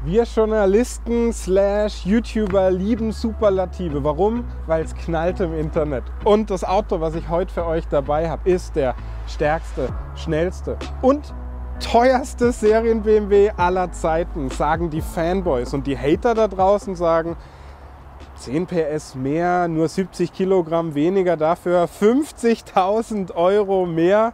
Wir Journalisten / YouTuber lieben Superlative. Warum? Weil es knallt im Internet. Und das Auto, was ich heute für euch dabei habe, ist der stärkste, schnellste und teuerste Serien-BMW aller Zeiten, sagen die Fanboys. Und die Hater da draußen sagen, 10 PS mehr, nur 70 Kilogramm weniger, dafür 50.000 Euro mehr.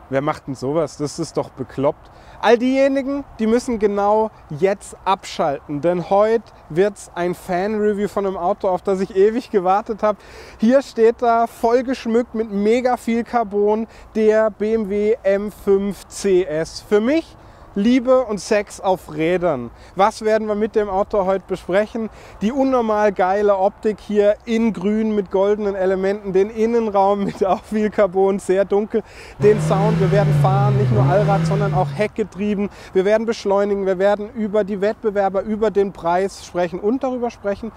Wer macht denn sowas? Das ist doch bekloppt. All diejenigen, die müssen genau jetzt abschalten, denn heute wird es ein Fan-Review von einem Auto, auf das ich ewig gewartet habe. Hier steht da, voll geschmückt mit mega viel Carbon, der BMW M5 CS. Für mich Liebe und Sex auf Rädern. Was werden wir mit dem Auto heute besprechen? Die unnormal geile Optik hier in grün mit goldenen Elementen, den Innenraum mit auch viel Carbon, sehr dunkel, den Sound. Wir werden fahren, nicht nur Allrad, sondern auch heckgetrieben. Wir werden beschleunigen, wir werden über die Wettbewerber, über den Preis sprechen und darüber sprechen,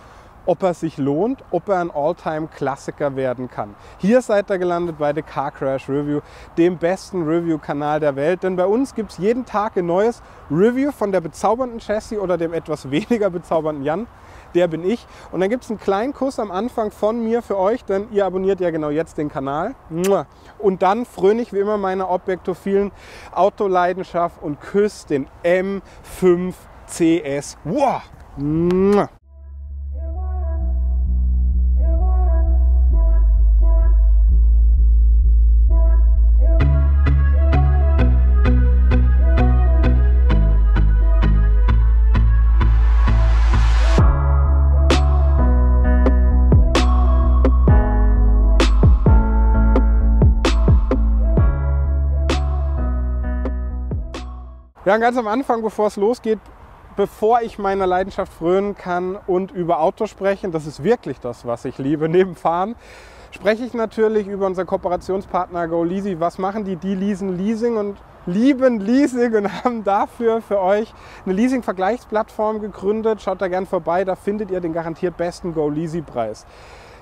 ob er sich lohnt, ob er ein Alltime-Klassiker werden kann. Hier seid ihr gelandet bei The Car Crash Review, dem besten Review-Kanal der Welt. Denn bei uns gibt es jeden Tag ein neues Review von der bezaubernden Jessie oder dem etwas weniger bezaubernden Jan. Der bin ich. Und dann gibt es einen kleinen Kuss am Anfang von mir für euch, denn ihr abonniert ja genau jetzt den Kanal. Und dann fröne ich wie immer meiner objektophilen Autoleidenschaft und küsse den M5 CS. Wow! Ja, ganz am Anfang, bevor es losgeht, bevor ich meiner Leidenschaft frönen kann und über Autos sprechen, das ist wirklich das, was ich liebe, neben Fahren, spreche ich natürlich über unseren Kooperationspartner GoLeasy. Was machen die? Die leasen Leasing und lieben Leasing und haben dafür für euch eine Leasing-Vergleichsplattform gegründet. Schaut da gern vorbei, da findet ihr den garantiert besten GoLeasy-Preis.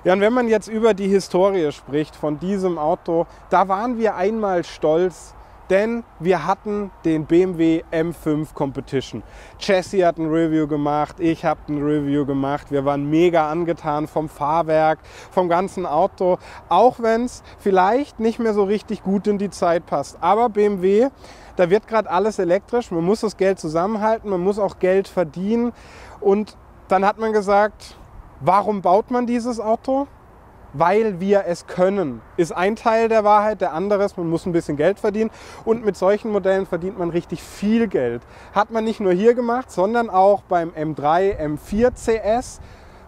Ja, und wenn man jetzt über die Historie spricht von diesem Auto, da waren wir einmal stolz, denn wir hatten den BMW M5 Competition. Jessie hat ein Review gemacht, ich habe ein Review gemacht. Wir waren mega angetan vom Fahrwerk, vom ganzen Auto. Auch wenn es vielleicht nicht mehr so richtig gut in die Zeit passt. Aber BMW, da wird gerade alles elektrisch. Man muss das Geld zusammenhalten, man muss auch Geld verdienen. Und dann hat man gesagt, warum baut man dieses Auto? Weil wir es können, ist ein Teil der Wahrheit. Der andere ist, man muss ein bisschen Geld verdienen und mit solchen Modellen verdient man richtig viel Geld. Hat man nicht nur hier gemacht, sondern auch beim M3, M4 CS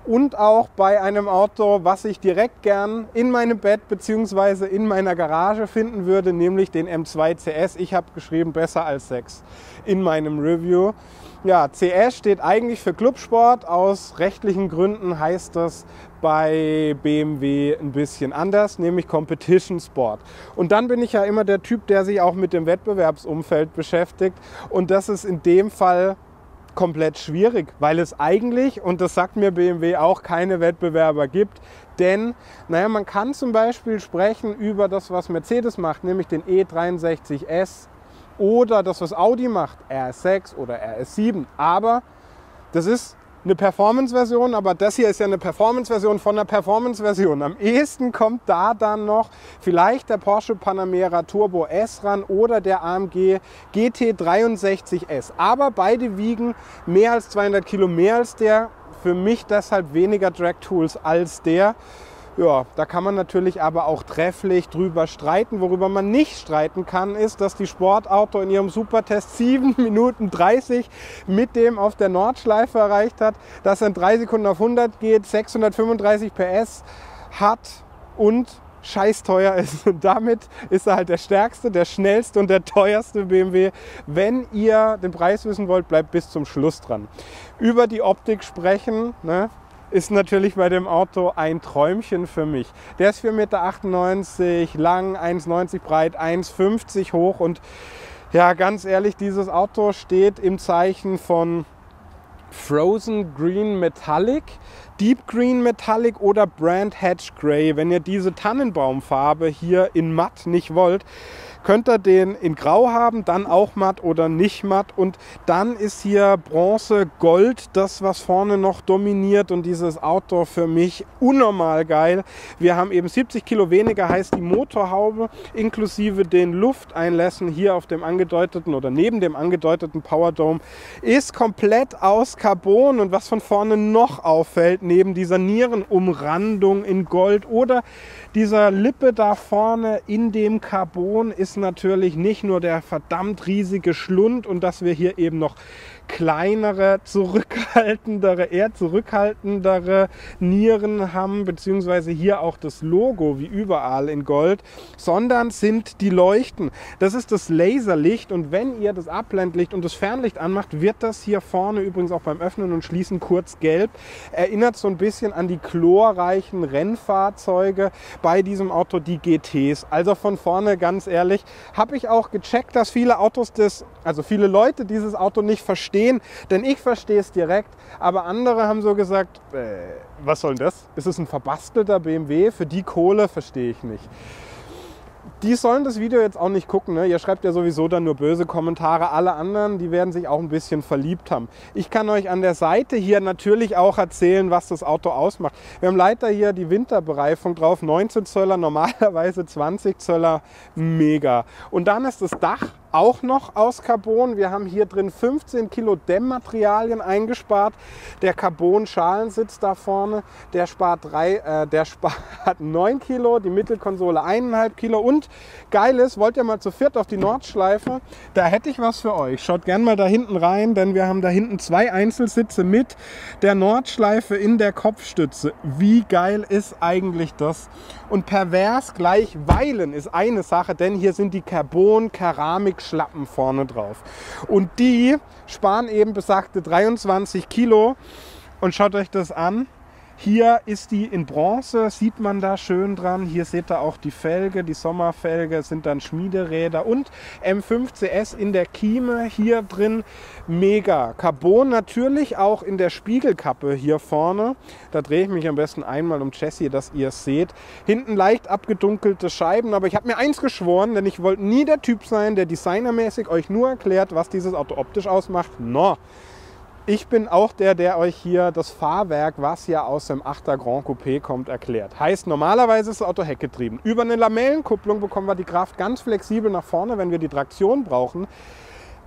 und auch bei einem Auto, was ich direkt gern in meinem Bett bzw. in meiner Garage finden würde, nämlich den M2 CS. Ich habe geschrieben, besser als 6 in meinem Review. Ja, CS steht eigentlich für Clubsport. Aus rechtlichen Gründen heißt das bei BMW ein bisschen anders, nämlich Competition Sport. Und dann bin ich ja immer der Typ, der sich auch mit dem Wettbewerbsumfeld beschäftigt. Und das ist in dem Fall komplett schwierig, weil es eigentlich, und das sagt mir BMW auch, keine Wettbewerber gibt. Denn, naja, man kann zum Beispiel sprechen über das, was Mercedes macht, nämlich den E63S. Oder das, was Audi macht, RS6 oder RS7. Aber das ist eine Performance-Version, aber das hier ist ja eine Performance-Version von einer Performance-Version. Am ehesten kommt da dann noch vielleicht der Porsche Panamera Turbo S ran oder der AMG GT63S. Aber beide wiegen mehr als 200 Kilo, mehr als der. Für mich deshalb weniger Drag-Tools als der. Ja, da kann man natürlich aber auch trefflich drüber streiten. Worüber man nicht streiten kann, ist, dass die Sportauto in ihrem Supertest 7 Minuten 30 mit dem auf der Nordschleife erreicht hat, dass er in 3 Sekunden auf 100 geht, 635 PS hat und scheiß teuer ist. Und damit ist er halt der stärkste, der schnellste und der teuerste BMW. Wenn ihr den Preis wissen wollt, bleibt bis zum Schluss dran. Über die Optik sprechen, ist natürlich bei dem Auto ein Träumchen für mich. Der ist 4,98 Meter lang, 1,90 breit, 1,50 hoch und ja, ganz ehrlich, dieses Auto steht im Zeichen von Frozen Green Metallic, Deep Green Metallic oder Brand Hatch Grey. Wenn ihr diese Tannenbaumfarbe hier in matt nicht wollt, könnt ihr den in Grau haben, dann auch matt oder nicht matt. Und dann ist hier Bronze, Gold, das was vorne noch dominiert und dieses Auto für mich unnormal geil. Wir haben eben 70 Kilo weniger, heißt die Motorhaube inklusive den Lufteinlässen hier auf dem angedeuteten oder neben dem angedeuteten Power Dome ist komplett aus Carbon. Und was von vorne noch auffällt, neben dieser Nierenumrandung in Gold oder dieser Lippe da vorne in dem Carbon, ist natürlich nicht nur der verdammt riesige Schlund und dass wir hier eben noch kleinere, eher zurückhaltendere Nieren haben, beziehungsweise hier auch das Logo wie überall in Gold, sondern sind die Leuchten. Das ist das Laserlicht und wenn ihr das Abblendlicht und das Fernlicht anmacht, wird das hier vorne übrigens auch beim Öffnen und Schließen kurz gelb. Erinnert so ein bisschen an die chlorreichen Rennfahrzeuge bei diesem Auto, die GTs. Also von vorne, ganz ehrlich, habe ich auch gecheckt, dass viele Leute dieses Auto nicht verstehen, denn ich verstehe es direkt, aber andere haben so gesagt, was soll denn das? Ist es ein verbastelter BMW? Für die Kohle verstehe ich nicht. Die sollen das Video jetzt auch nicht gucken, ne? Ihr schreibt ja sowieso dann nur böse Kommentare. Alle anderen, die werden sich auch ein bisschen verliebt haben. Ich kann euch an der Seite hier natürlich auch erzählen, was das Auto ausmacht. Wir haben leider hier die Winterbereifung drauf, 19 Zöller, normalerweise 20 Zöller, mega. Und dann ist das Dach auch noch aus Carbon. Wir haben hier drin 15 Kilo Dämmmaterialien eingespart. Der Carbon-Schalensitz da vorne, der spart 9 Kilo, die Mittelkonsole 1,5 Kilo. Und geil ist, wollt ihr mal zu viert auf die Nordschleife? Da hätte ich was für euch. Schaut gerne mal da hinten rein, denn wir haben da hinten 2 Einzelsitze mit der Nordschleife in der Kopfstütze. Wie geil ist eigentlich das? Und pervers gleich Weilen ist eine Sache, denn hier sind die Carbon-Keramik-Schlappen vorne drauf. Und die sparen eben besagte 23 Kilo. Und schaut euch das an. Hier ist die in Bronze, sieht man da schön dran. Hier seht ihr auch die Felge, die Sommerfelge, sind dann Schmiederäder und M5 CS in der Kieme hier drin. Mega. Carbon natürlich auch in der Spiegelkappe hier vorne. Da drehe ich mich am besten einmal um Chassis, dass ihr es seht. Hinten leicht abgedunkelte Scheiben, aber ich habe mir eins geschworen, denn ich wollte nie der Typ sein, der designermäßig euch nur erklärt, was dieses Auto optisch ausmacht. No. Ich bin auch der euch hier das Fahrwerk, was ja aus dem 8er Grand Coupé kommt, erklärt. Heißt, normalerweise ist das Auto heckgetrieben. Über eine Lamellenkupplung bekommen wir die Kraft ganz flexibel nach vorne, wenn wir die Traktion brauchen.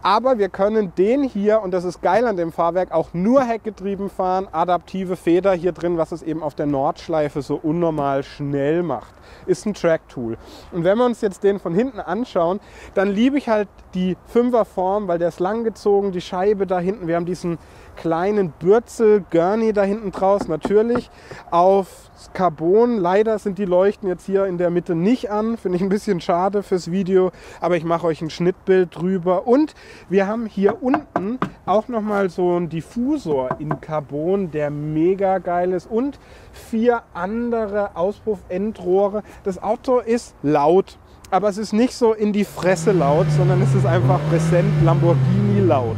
Aber wir können den hier, und das ist geil an dem Fahrwerk, auch nur heckgetrieben fahren. Adaptive Feder hier drin, was es eben auf der Nordschleife so unnormal schnell macht. Ist ein Track-Tool. Und wenn wir uns jetzt den von hinten anschauen, dann liebe ich halt die 5er-Form, weil der ist langgezogen, die Scheibe da hinten. Wir haben diesen kleinen Bürzel-Gurney da hinten draus, natürlich auf Carbon. Leider sind die Leuchten jetzt hier in der Mitte nicht an, finde ich ein bisschen schade fürs Video, aber ich mache euch ein Schnittbild drüber. Und wir haben hier unten auch nochmal so einen Diffusor in Carbon, der mega geil ist und 4 andere Auspuffendrohre. Das Auto ist laut, aber es ist nicht so in die Fresse laut, sondern es ist einfach präsent Lamborghini laut.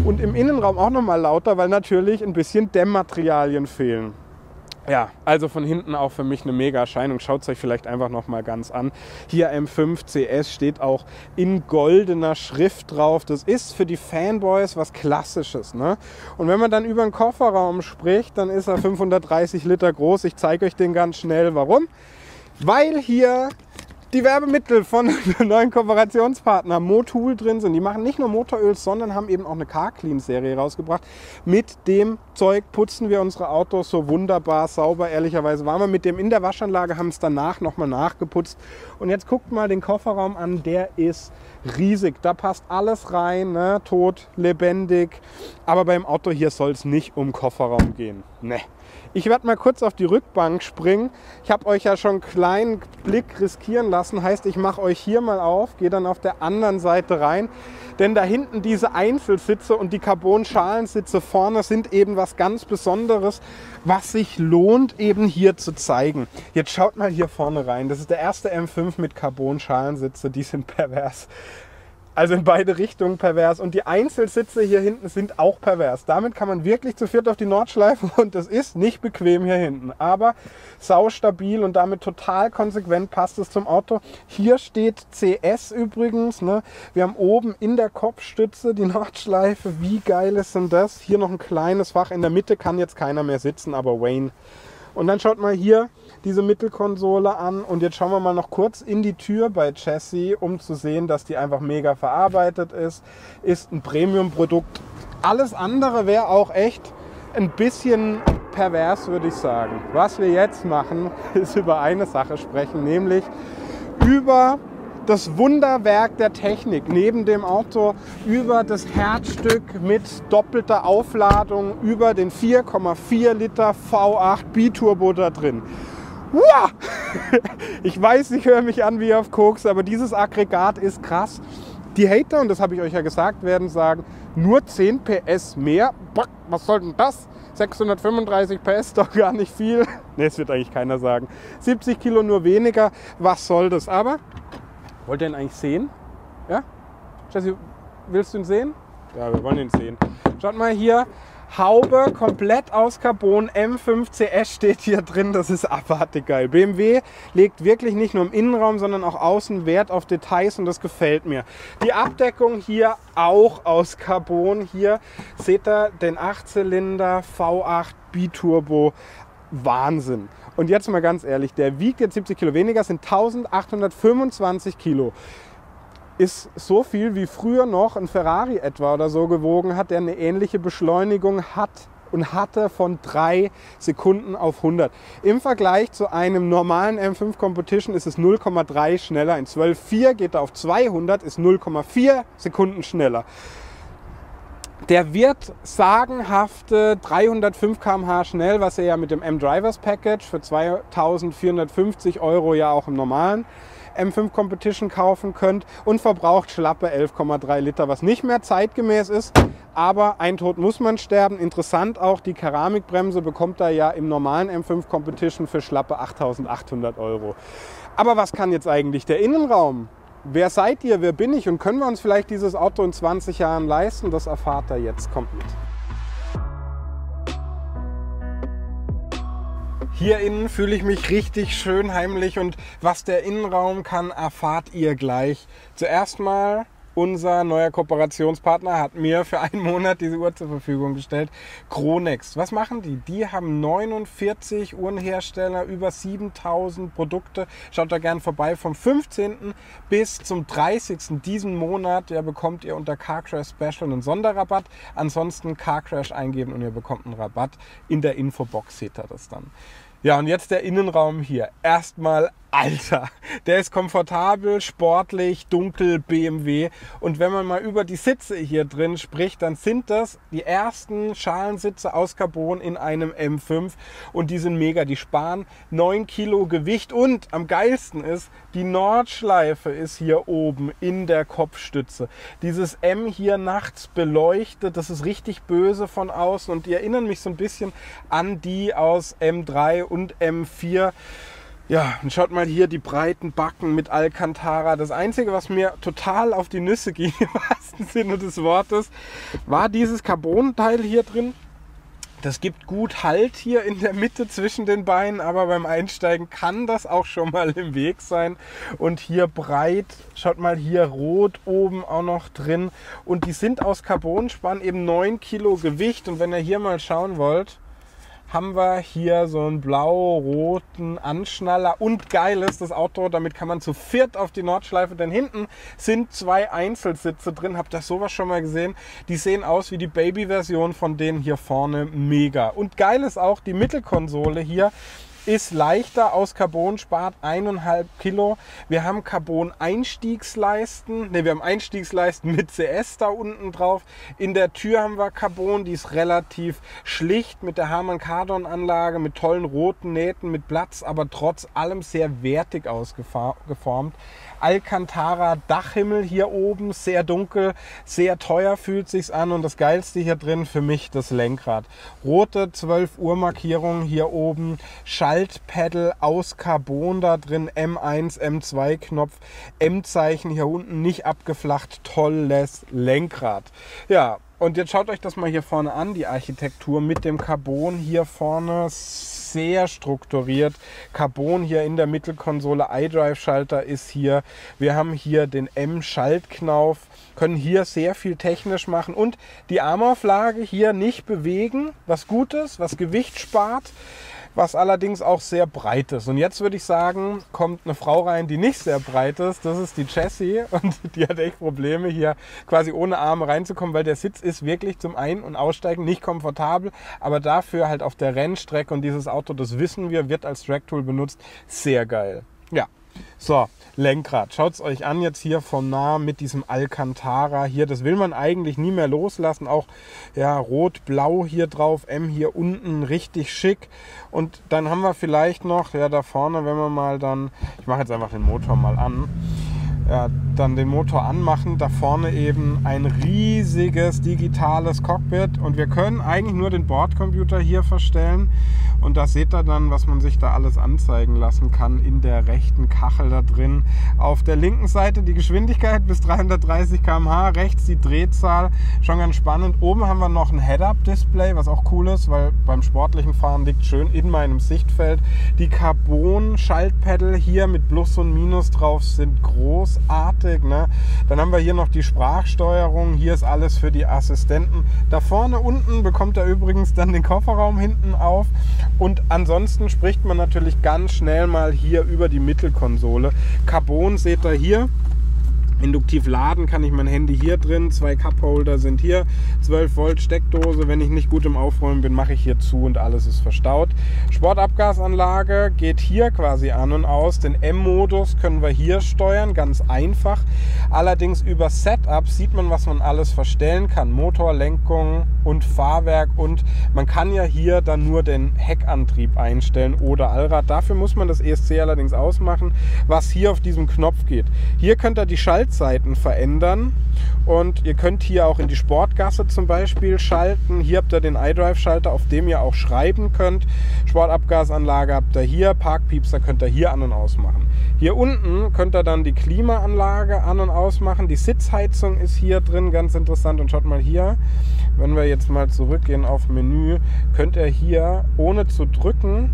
Und im Innenraum auch nochmal lauter, weil natürlich ein bisschen Dämmmaterialien fehlen. Ja, also von hinten auch für mich eine mega Erscheinung. Schaut es euch vielleicht einfach nochmal ganz an. Hier M5 CS steht auch in goldener Schrift drauf. Das ist für die Fanboys was Klassisches, ne? Und wenn man dann über den Kofferraum spricht, dann ist er 530 Liter groß. Ich zeige euch den ganz schnell. Warum? Weil hier die Werbemittel von dem neuen Kooperationspartner Motul drin sind. Die machen nicht nur Motoröl, sondern haben eben auch eine Car-Clean-Serie rausgebracht. Mit dem Zeug putzen wir unsere Autos so wunderbar sauber. Ehrlicherweise waren wir mit dem in der Waschanlage, haben es danach nochmal nachgeputzt. Und jetzt guckt mal den Kofferraum an, der ist riesig. Da passt alles rein, ne? Tot, lebendig. Aber beim Auto hier soll es nicht um Kofferraum gehen. Ne. Ich werde mal kurz auf die Rückbank springen. Ich habe euch ja schon einen kleinen Blick riskieren lassen. Heißt, ich mache euch hier mal auf, gehe dann auf der anderen Seite rein. Denn da hinten diese Einzelsitze und die Carbon-Schalensitze vorne sind eben was ganz Besonderes, was sich lohnt eben hier zu zeigen. Jetzt schaut mal hier vorne rein. Das ist der erste M5 mit Carbon-Schalensitze. Die sind pervers. Also in beide Richtungen pervers. Und die Einzelsitze hier hinten sind auch pervers. Damit kann man wirklich zu viert auf die Nordschleife und das ist nicht bequem hier hinten. Aber saustabil und damit total konsequent passt es zum Auto. Hier steht CS übrigens. Ne? Wir haben oben in der Kopfstütze die Nordschleife. Wie geil ist denn das? Hier noch ein kleines Fach. In der Mitte kann jetzt keiner mehr sitzen, aber Wayne. Und dann schaut mal hier diese Mittelkonsole an und jetzt schauen wir mal noch kurz in die Tür bei Chassis, um zu sehen, dass die einfach mega verarbeitet ist. Ist ein Premium-Produkt. Alles andere wäre auch echt ein bisschen pervers, würde ich sagen. Was wir jetzt machen, ist über eine Sache sprechen, nämlich über das Wunderwerk der Technik neben dem Auto, über das Herzstück mit doppelter Aufladung, über den 4,4 Liter V8 Biturbo da drin. Wow! Ich weiß, ich höre mich an wie auf Koks, aber dieses Aggregat ist krass. Die Hater, und das habe ich euch ja gesagt, werden sagen, nur 10 PS mehr. Boah, was soll denn das? 635 PS, doch gar nicht viel. Ne, das wird eigentlich keiner sagen. 70 Kilo nur weniger, was soll das? Aber wollt ihr ihn eigentlich sehen? Ja? Jesse, willst du ihn sehen? Ja, wir wollen ihn sehen. Schaut mal hier, Haube komplett aus Carbon, M5 CS steht hier drin, das ist abartig geil. BMW legt wirklich nicht nur im Innenraum, sondern auch außen Wert auf Details und das gefällt mir. Die Abdeckung hier auch aus Carbon. Hier seht ihr den 8-Zylinder V8 Biturbo. Wahnsinn. Und jetzt mal ganz ehrlich, der wiegt jetzt 70 Kilo weniger, sind 1825 Kilo. Ist so viel wie früher noch ein Ferrari etwa oder so gewogen hat, der eine ähnliche Beschleunigung hat und hatte von 3 Sekunden auf 100. Im Vergleich zu einem normalen M5 Competition ist es 0,3 schneller. In 12,4 geht er auf 200, ist 0,4 Sekunden schneller. Der wird sagenhafte 305 km/h schnell, was ihr ja mit dem M-Drivers Package für 2.450 € ja auch im normalen M5 Competition kaufen könnt und verbraucht schlappe 11,3 Liter, was nicht mehr zeitgemäß ist, aber ein Tod muss man sterben. Interessant auch, die Keramikbremse bekommt er ja im normalen M5 Competition für schlappe 8.800 €. Aber was kann jetzt eigentlich der Innenraum? Wer seid ihr, wer bin ich und können wir uns vielleicht dieses Auto in 20 Jahren leisten? Das erfahrt ihr jetzt, kommt mit. Hier innen fühle ich mich richtig schön heimlich und was der Innenraum kann, erfahrt ihr gleich. Zuerst mal, unser neuer Kooperationspartner hat mir für einen Monat diese Uhr zur Verfügung gestellt. Chronext. Was machen die? Die haben 49 Uhrenhersteller, über 7000 Produkte. Schaut da gern vorbei. Vom 15. bis zum 30. diesen Monat bekommt ihr unter Car Crash Special einen Sonderrabatt. Ansonsten Car Crash eingeben und ihr bekommt einen Rabatt. In der Infobox seht ihr das dann. Ja, und jetzt der Innenraum hier. Erstmal, Alter, der ist komfortabel, sportlich, dunkel, BMW. Und wenn man mal über die Sitze hier drin spricht, dann sind das die ersten Schalensitze aus Carbon in einem M5. Und die sind mega, die sparen 9 Kilo Gewicht. Und am geilsten ist, die Nordschleife ist hier oben in der Kopfstütze. Dieses M hier nachts beleuchtet, das ist richtig böse von außen. Und die erinnern mich so ein bisschen an die aus M3 und M4. Ja, und schaut mal hier die breiten Backen mit Alcantara. Das Einzige, was mir total auf die Nüsse ging, im wahrsten Sinne des Wortes, war dieses Carbon-Teil hier drin. Das gibt gut Halt hier in der Mitte zwischen den Beinen, aber beim Einsteigen kann das auch schon mal im Weg sein. Und hier breit, schaut mal hier rot oben auch noch drin. Und die sind aus Carbonspann, eben 9 Kilo Gewicht. Und wenn ihr hier mal schauen wollt, haben wir hier so einen blau-roten Anschnaller und geil ist das Auto, damit kann man zu viert auf die Nordschleife, denn hinten sind 2 Einzelsitze drin, habt ihr sowas schon mal gesehen? Die sehen aus wie die Baby-Version von denen hier vorne, mega. Und geil ist auch die Mittelkonsole hier, ist leichter, aus Carbon, spart 1,5 Kilo. Wir haben Carbon-Einstiegsleisten. Wir haben Einstiegsleisten mit CS da unten drauf. In der Tür haben wir Carbon, die ist relativ schlicht mit der Harman-Kardon-Anlage, mit tollen roten Nähten, mit Platz, aber trotz allem sehr wertig ausgeformt. Alcantara Dachhimmel hier oben, sehr dunkel, sehr teuer fühlt sich's an und das Geilste hier drin für mich das Lenkrad. Rote 12 Uhr Markierung hier oben, Schaltpedal aus Carbon da drin, M1, M2 Knopf, M-Zeichen hier unten nicht abgeflacht, tolles Lenkrad. Ja, und jetzt schaut euch das mal hier vorne an, die Architektur mit dem Carbon hier vorne, sehr strukturiert. Carbon hier in der Mittelkonsole, iDrive-Schalter ist hier. Wir haben hier den M-Schaltknauf, können hier sehr viel technisch machen und die Armauflage hier nicht bewegen, was gut ist, was Gewicht spart, was allerdings auch sehr breit ist. Und jetzt würde ich sagen, kommt eine Frau rein, die nicht sehr breit ist. Das ist die Jessie und die hat echt Probleme, hier quasi ohne Arme reinzukommen, weil der Sitz ist wirklich zum Ein- und Aussteigen nicht komfortabel, aber dafür halt auf der Rennstrecke und dieses Auto, das wissen wir, wird als Tracktool benutzt, sehr geil. Ja. So, Lenkrad. Schaut es euch an jetzt hier von nah mit diesem Alcantara hier. Das will man eigentlich nie mehr loslassen. Auch ja, rot-blau hier drauf, M hier unten, richtig schick. Und dann haben wir vielleicht noch, ja da vorne, wenn wir mal dann, ich mache jetzt einfach den Motor mal an, ja, dann den Motor anmachen, da vorne eben ein riesiges digitales Cockpit und wir können eigentlich nur den Bordcomputer hier verstellen und da seht ihr dann, was man sich da alles anzeigen lassen kann in der rechten Kachel da drin. Auf der linken Seite die Geschwindigkeit bis 330 km/h, rechts die Drehzahl, schon ganz spannend. Oben haben wir noch ein Head-Up-Display, was auch cool ist, weil beim sportlichen Fahren liegt schön in meinem Sichtfeld. Die Carbon-Schaltpedal hier mit Plus und Minus drauf sind großartig, ne? Dann haben wir hier noch die Sprachsteuerung, hier ist alles für die Assistenten. Da vorne unten bekommt er übrigens dann den Kofferraum hinten auf und ansonsten spricht man natürlich ganz schnell mal hier über die Mittelkonsole. Carbon seht ihr hier. Induktiv laden kann ich mein Handy hier drin, 2 Cupholder sind hier, 12 Volt Steckdose, wenn ich nicht gut im Aufräumen bin, mache ich hier zu und alles ist verstaut. Sportabgasanlage geht hier quasi an und aus, den M-Modus können wir hier steuern, ganz einfach. Allerdings über Setup sieht man, was man alles verstellen kann, Motor, Lenkung und Fahrwerk und man kann ja hier dann nur den Heckantrieb einstellen oder Allrad. Dafür muss man das ESC allerdings ausmachen, was hier auf diesem Knopf geht. Hier könnt ihr die Schaltzeiten verändern und ihr könnt hier auch in die Sportgasse zum Beispiel schalten. Hier habt ihr den iDrive-Schalter, auf dem ihr auch schreiben könnt. Sportabgasanlage habt ihr hier, Parkpiepser könnt ihr hier an- und ausmachen. Hier unten könnt ihr dann die Klimaanlage an- und ausmachen. Die Sitzheizung ist hier drin, ganz interessant. Und schaut mal hier, wenn wir jetzt mal zurückgehen auf Menü, könnt ihr hier ohne zu drücken,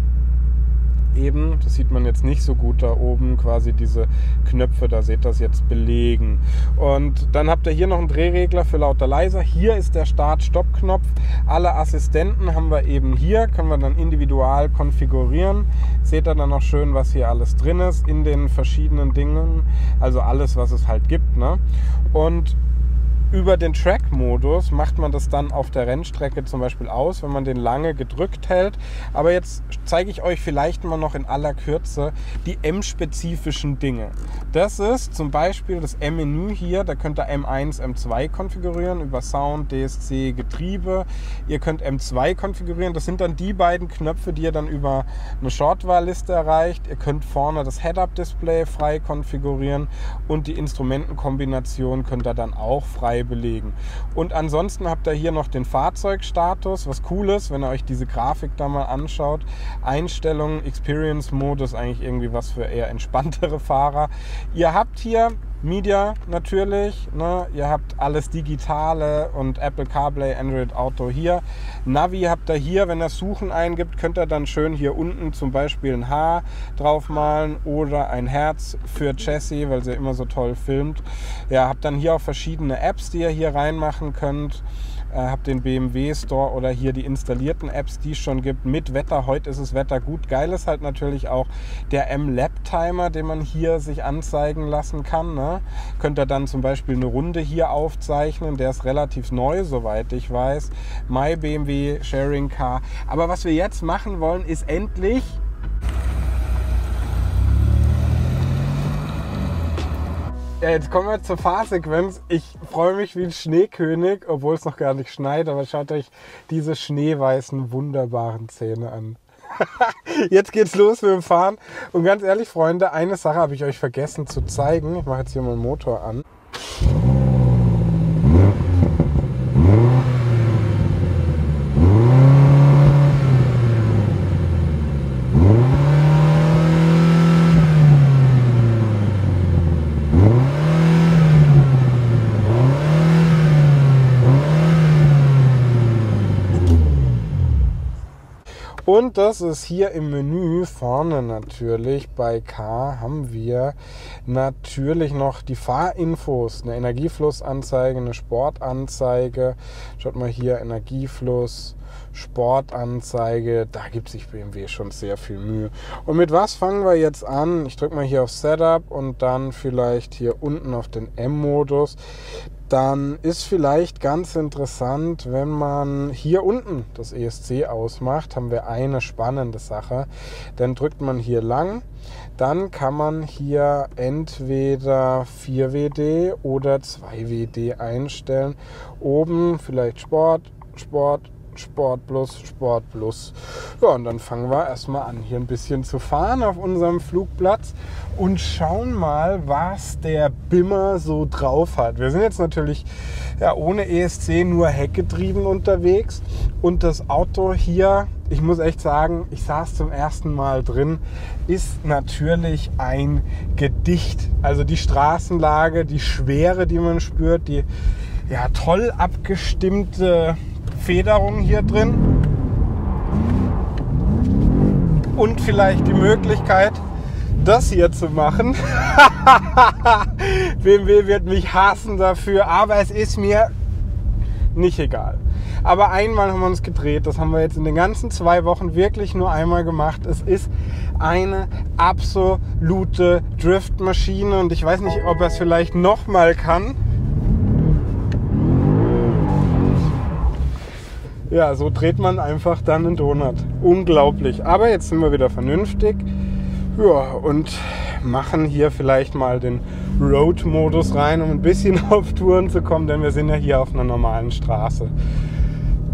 eben, das sieht man jetzt nicht so gut da oben, quasi diese Knöpfe, da seht ihr das jetzt, belegen. Und dann habt ihr hier noch einen Drehregler für lauter leiser. Hier ist der Start-Stopp-Knopf. Alle Assistenten haben wir eben hier, können wir dann individual konfigurieren. Seht ihr dann noch schön, was hier alles drin ist in den verschiedenen Dingen. Also alles, was es halt gibt, ne? Und über den Track-Modus macht man das dann auf der Rennstrecke zum Beispiel aus, wenn man den lange gedrückt hält. Aber jetzt zeige ich euch vielleicht mal noch in aller Kürze die M-spezifischen Dinge. Das ist zum Beispiel das M-Menü hier, da könnt ihr M1, M2 konfigurieren über Sound, DSC, Getriebe. Ihr könnt M2 konfigurieren, das sind dann die beiden Knöpfe, die ihr dann über eine Shortwahlliste erreicht. Ihr könnt vorne das Head-Up-Display frei konfigurieren und die Instrumentenkombination könnt ihr dann auch frei belegen. Und ansonsten habt ihr hier noch den Fahrzeugstatus, was cool ist, wenn ihr euch diese Grafik da mal anschaut. Einstellungen, Experience-Modus, eigentlich irgendwie was für eher entspanntere Fahrer. Ihr habt hier Media natürlich, ne? Ihr habt alles Digitale und Apple CarPlay, Android Auto hier. Navi habt ihr hier, wenn ihr Suchen eingibt, könnt ihr dann schön hier unten zum Beispiel ein Haar draufmalen oder ein Herz für Jessie, weil sie immer so toll filmt. Ja, habt dann hier auch verschiedene Apps, die ihr hier reinmachen könnt. Habt den BMW Store oder hier die installierten Apps, die es schon gibt, mit Wetter. Heute ist es Wetter gut. Geil ist halt natürlich auch der M-Lap-Timer, den man hier sich anzeigen lassen kann, ne? Könnt ihr dann zum Beispiel eine Runde hier aufzeichnen. Der ist relativ neu, soweit ich weiß. My BMW Sharing Car. Aber was wir jetzt machen wollen, ist endlich... Ja, jetzt kommen wir zur Fahrsequenz. Ich freue mich wie ein Schneekönig, obwohl es noch gar nicht schneit, aber schaut euch diese schneeweißen, wunderbaren Zähne an. Jetzt geht's los mit dem Fahren. Und ganz ehrlich, Freunde, eine Sache habe ich euch vergessen zu zeigen. Ich mache jetzt hier mal den Motor an. Und das ist hier im Menü vorne natürlich. Bei K haben wir natürlich noch die Fahrinfos, eine Energieflussanzeige, eine Sportanzeige. Schaut mal hier, Energiefluss, Sportanzeige. Da gibt sich BMW schon sehr viel Mühe. Und mit was fangen wir jetzt an? Ich drücke mal hier auf Setup und dann vielleicht hier unten auf den M-Modus. Dann ist vielleicht ganz interessant, wenn man hier unten das ESC ausmacht, haben wir eine spannende Sache. Dann drückt man hier lang, dann kann man hier entweder 4WD oder 2WD einstellen. Oben vielleicht Sport, Sport, Sport Plus, Sport Plus. Ja, und dann fangen wir erstmal an, hier ein bisschen zu fahren auf unserem Flugplatz und schauen mal, was der Bimmer so drauf hat. Wir sind jetzt natürlich ohne ESC nur heckgetrieben unterwegs und das Auto hier, ich muss echt sagen, ich saß zum ersten Mal drin, ist natürlich ein Gedicht. Also die Straßenlage, die Schwere, die man spürt, die toll abgestimmte Federung hier drin und vielleicht die Möglichkeit, das hier zu machen. BMW wird mich hassen dafür, aber es ist mir nicht egal. Aber einmal haben wir uns gedreht, das haben wir jetzt in den ganzen 2 Wochen wirklich nur einmal gemacht. Es ist eine absolute Driftmaschine und ich weiß nicht, ob er es vielleicht nochmal kann. Ja, so dreht man einfach dann einen Donut. Unglaublich. Aber jetzt sind wir wieder vernünftig. Ja, und machen hier vielleicht mal den Road-Modus rein, um ein bisschen auf Touren zu kommen, denn wir sind ja hier auf einer normalen Straße.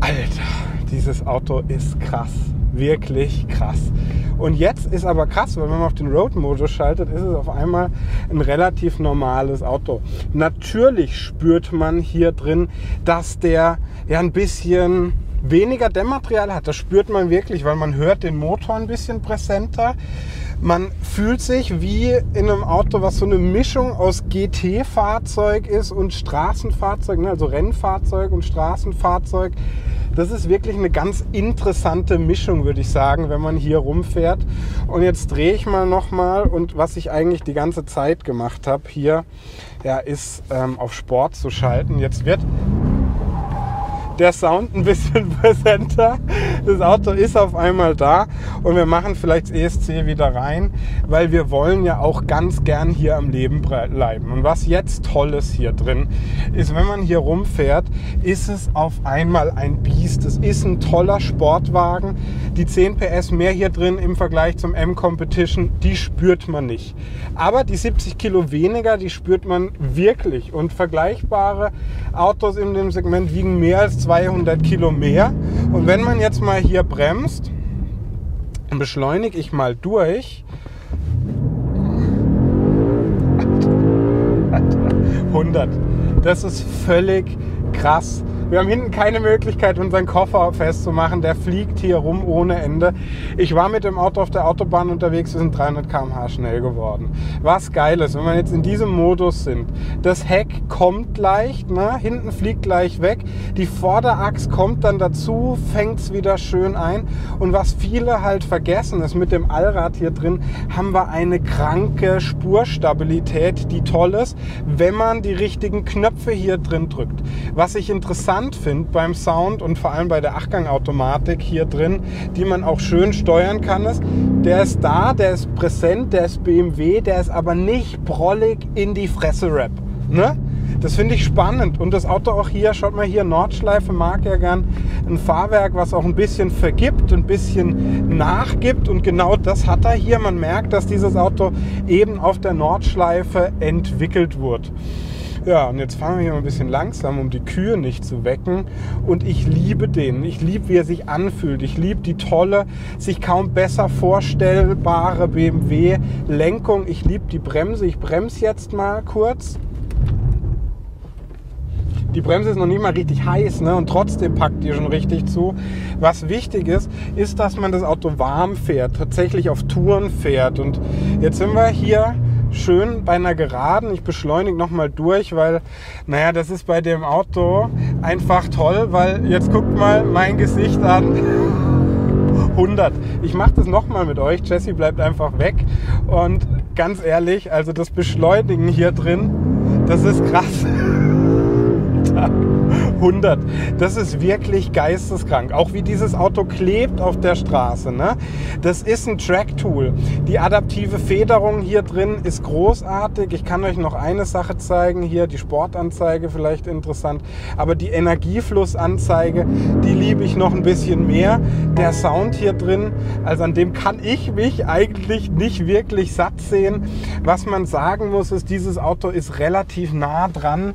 Alter, dieses Auto ist krass. Wirklich krass. Und jetzt ist aber krass, weil wenn man auf den Road-Modus schaltet, ist es auf einmal ein relativ normales Auto. Natürlich spürt man hier drin, dass der ein bisschen weniger Dämmmaterial hat. Das spürt man wirklich, weil man hört den Motor ein bisschen präsenter. Man fühlt sich wie in einem Auto, was so eine Mischung aus GT-Fahrzeug ist und Straßenfahrzeug, also Rennfahrzeug und Straßenfahrzeug. Das ist wirklich eine ganz interessante Mischung, würde ich sagen, wenn man hier rumfährt. Und jetzt drehe ich mal nochmal und was ich eigentlich die ganze Zeit gemacht habe hier, ist auf Sport zu schalten. Jetzt wird der Sound ein bisschen präsenter. Das Auto ist auf einmal da und wir machen vielleicht das ESC wieder rein, weil wir wollen ja auch ganz gern hier am Leben bleiben. Und was jetzt toll ist hier drin, ist, wenn man hier rumfährt, ist es auf einmal ein Biest. Es ist ein toller Sportwagen. Die 10 PS mehr hier drin im Vergleich zum M-Competition, die spürt man nicht. Aber die 70 Kilo weniger, die spürt man wirklich. Und vergleichbare Autos in dem Segment wiegen mehr als 200 Kilo mehr. Und wenn man jetzt mal hier bremst, beschleunige ich mal durch. 100. Das ist völlig krass. Wir haben hinten keine Möglichkeit, unseren Koffer festzumachen. Der fliegt hier rum ohne Ende. Ich war mit dem Auto auf der Autobahn unterwegs. Wir sind 300 km/h schnell geworden. Was geil ist, wenn wir jetzt in diesem Modus sind. Das Heck kommt leicht, ne? Hinten fliegt gleich weg. Die Vorderachse kommt dann dazu, fängt es wieder schön ein. Und was viele halt vergessen ist, mit dem Allrad hier drin haben wir eine kranke Spurstabilität, die toll ist, wenn man die richtigen Knöpfe hier drin drückt. Was ich interessant finde beim Sound und vor allem bei der Achtgang-Automatik hier drin, die man auch schön steuern kann, ist, der ist da, der ist präsent, der ist BMW, der ist aber nicht prollig in die Fresse Rap. Ne? Das finde ich spannend. Und das Auto auch hier, schaut mal hier, Nordschleife, mag ja gern ein Fahrwerk, was auch ein bisschen vergibt, ein bisschen nachgibt. Und genau das hat er hier. Man merkt, dass dieses Auto eben auf der Nordschleife entwickelt wurde. Ja, und jetzt fahren wir hier mal ein bisschen langsam, um die Kühe nicht zu wecken. Und ich liebe den. Ich liebe, wie er sich anfühlt. Ich liebe die tolle, sich kaum besser vorstellbare BMW-Lenkung. Ich liebe die Bremse. Ich bremse jetzt mal kurz. Die Bremse ist noch nicht mal richtig heiß, ne? Und trotzdem packt die schon richtig zu. Was wichtig ist, ist, dass man das Auto warm fährt, tatsächlich auf Touren fährt. Und jetzt sind wir hier schön bei einer Geraden. Ich beschleunige nochmal durch, weil, naja, das ist bei dem Auto einfach toll, weil jetzt guckt mal mein Gesicht an. 100. Ich mache das nochmal mit euch. Jesse bleibt einfach weg. Und ganz ehrlich, also das Beschleunigen hier drin, das ist krass. 100. Das ist wirklich geisteskrank. Auch wie dieses Auto klebt auf der Straße. Ne? Das ist ein Track-Tool. Die adaptive Federung hier drin ist großartig. Ich kann euch noch eine Sache zeigen. Hier die Sportanzeige, vielleicht interessant. Aber die Energieflussanzeige, die liebe ich noch ein bisschen mehr. Der Sound hier drin, also an dem kann ich mich eigentlich nicht wirklich satt sehen. Was man sagen muss, ist, dieses Auto ist relativ nah dran,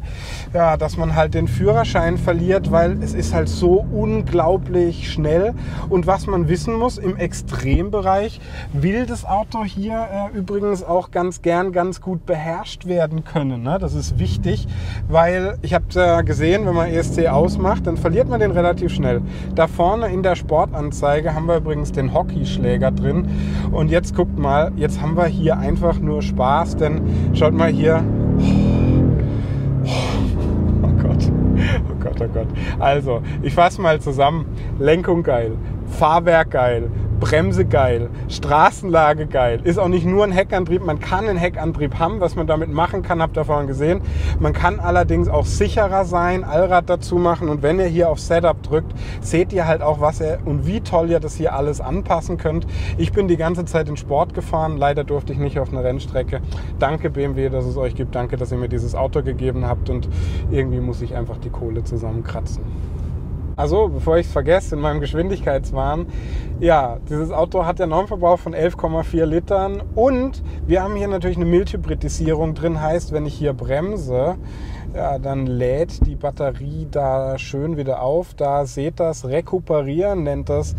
ja, dass man halt den Führerschein verliert, weil es ist halt so unglaublich schnell. Und was man wissen muss, im Extrembereich will das Auto hier übrigens auch ganz gern ganz gut beherrscht werden können. Ne? Das ist wichtig, weil ich habe ja gesehen, wenn man ESC ausmacht, dann verliert man den relativ schnell. Da vorne in der Sportanzeige haben wir übrigens den Hockeyschläger drin. Und jetzt guckt mal, jetzt haben wir hier einfach nur Spaß, denn schaut mal hier. Oh Gott. Also, ich fasse mal zusammen. Lenkung geil, Fahrwerk geil, Bremse geil, Straßenlage geil. Ist auch nicht nur ein Heckantrieb, man kann einen Heckantrieb haben, was man damit machen kann, habt ihr vorhin gesehen. Man kann allerdings auch sicherer sein, Allrad dazu machen und wenn ihr hier auf Setup drückt, seht ihr halt auch, was ihr und wie toll ihr das hier alles anpassen könnt. Ich bin die ganze Zeit in Sport gefahren, leider durfte ich nicht auf eine Rennstrecke. Danke BMW, dass es euch gibt, danke, dass ihr mir dieses Auto gegeben habt und irgendwie muss ich einfach die Kohle zusammenkratzen. Also, bevor ich es vergesse, in meinem Geschwindigkeitswahn, ja, dieses Auto hat ja einen Normverbrauch von 11,4 Litern und wir haben hier natürlich eine Mildhybridisierung drin, heißt, wenn ich hier bremse, ja, dann lädt die Batterie da schön wieder auf. Da seht das, rekuperieren nennt das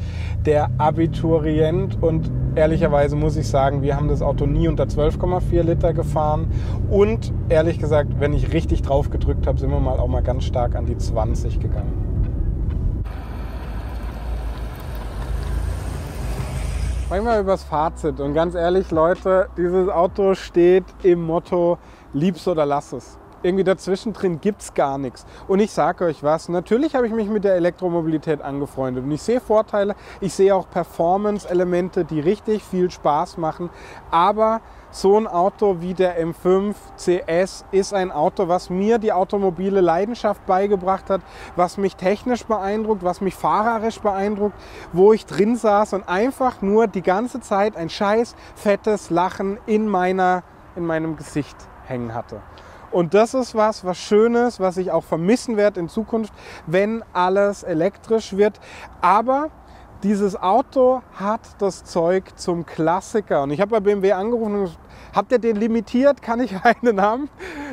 der Abiturient und ehrlicherweise muss ich sagen, wir haben das Auto nie unter 12,4 Liter gefahren und ehrlich gesagt, wenn ich richtig drauf gedrückt habe, sind wir auch mal ganz stark an die 20 gegangen. Sprechen wir über das Fazit und ganz ehrlich Leute, dieses Auto steht im Motto, lieb's oder lass es. Irgendwie dazwischen drin gibt es gar nichts. Und ich sage euch was, natürlich habe ich mich mit der Elektromobilität angefreundet und ich sehe Vorteile, ich sehe auch Performance-Elemente, die richtig viel Spaß machen, aber so ein Auto wie der M5 CS ist ein Auto, was mir die automobile Leidenschaft beigebracht hat, was mich technisch beeindruckt, was mich fahrerisch beeindruckt, wo ich drin saß und einfach nur die ganze Zeit ein scheiß fettes Lachen in meinem Gesicht hängen hatte. Und das ist was Schönes, was ich auch vermissen werde in Zukunft, wenn alles elektrisch wird. Aber dieses Auto hat das Zeug zum Klassiker. Und ich habe bei BMW angerufen und gesagt, habt ihr den limitiert? Kann ich einen haben?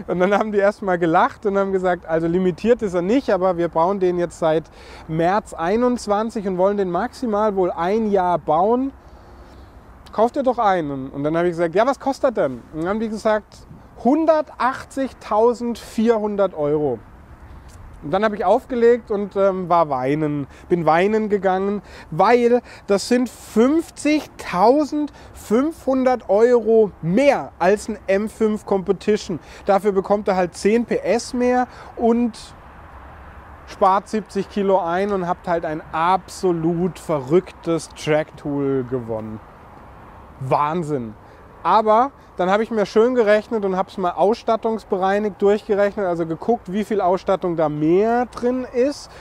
Und dann haben die erstmal gelacht und haben gesagt, also limitiert ist er nicht, aber wir bauen den jetzt seit März 21 und wollen den maximal wohl ein Jahr bauen. Kauft ihr doch einen. Und dann habe ich gesagt, ja, was kostet er denn? Und dann haben die gesagt, 180.400 €. Und dann habe ich aufgelegt und bin weinen gegangen, weil das sind 50.500 € mehr als ein M5 Competition. Dafür bekommt er halt 10 PS mehr und spart 70 Kilo ein und habt halt ein absolut verrücktes Track-Tool gewonnen. Wahnsinn! Aber dann habe ich mir schön gerechnet und habe es mal ausstattungsbereinigt durchgerechnet, also geguckt, wie viel Ausstattung da mehr drin ist.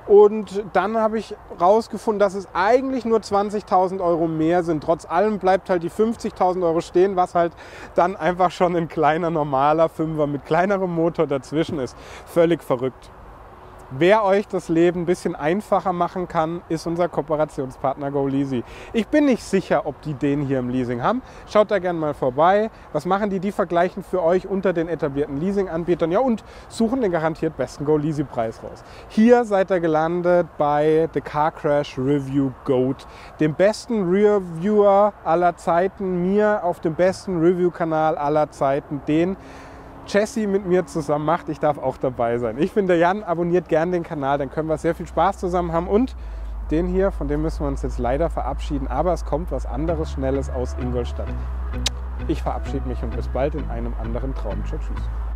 Und dann habe ich rausgefunden, dass es eigentlich nur 20.000 € mehr sind. Trotz allem bleibt halt die 50.000 € stehen, was halt dann einfach schon ein kleiner normaler Fünfer mit kleinerem Motor dazwischen ist. Völlig verrückt. Wer euch das Leben ein bisschen einfacher machen kann, ist unser Kooperationspartner GoLeasy. Ich bin nicht sicher, ob die den hier im Leasing haben. Schaut da gerne mal vorbei. Was machen die? Die vergleichen für euch unter den etablierten Leasing-Anbietern, ja, und suchen den garantiert besten GoLeasy-Preis raus. Hier seid ihr gelandet bei The Car Crash Review Goat, dem besten Reviewer aller Zeiten, mir auf dem besten Review-Kanal aller Zeiten, den Jesse mit mir zusammen macht. Ich darf auch dabei sein. Ich bin der Jan, abonniert gerne den Kanal, dann können wir sehr viel Spaß zusammen haben. Und den hier, von dem müssen wir uns jetzt leider verabschieden, aber es kommt was anderes Schnelles aus Ingolstadt. Ich verabschiede mich und bis bald in einem anderen Traumjob. Tschüss.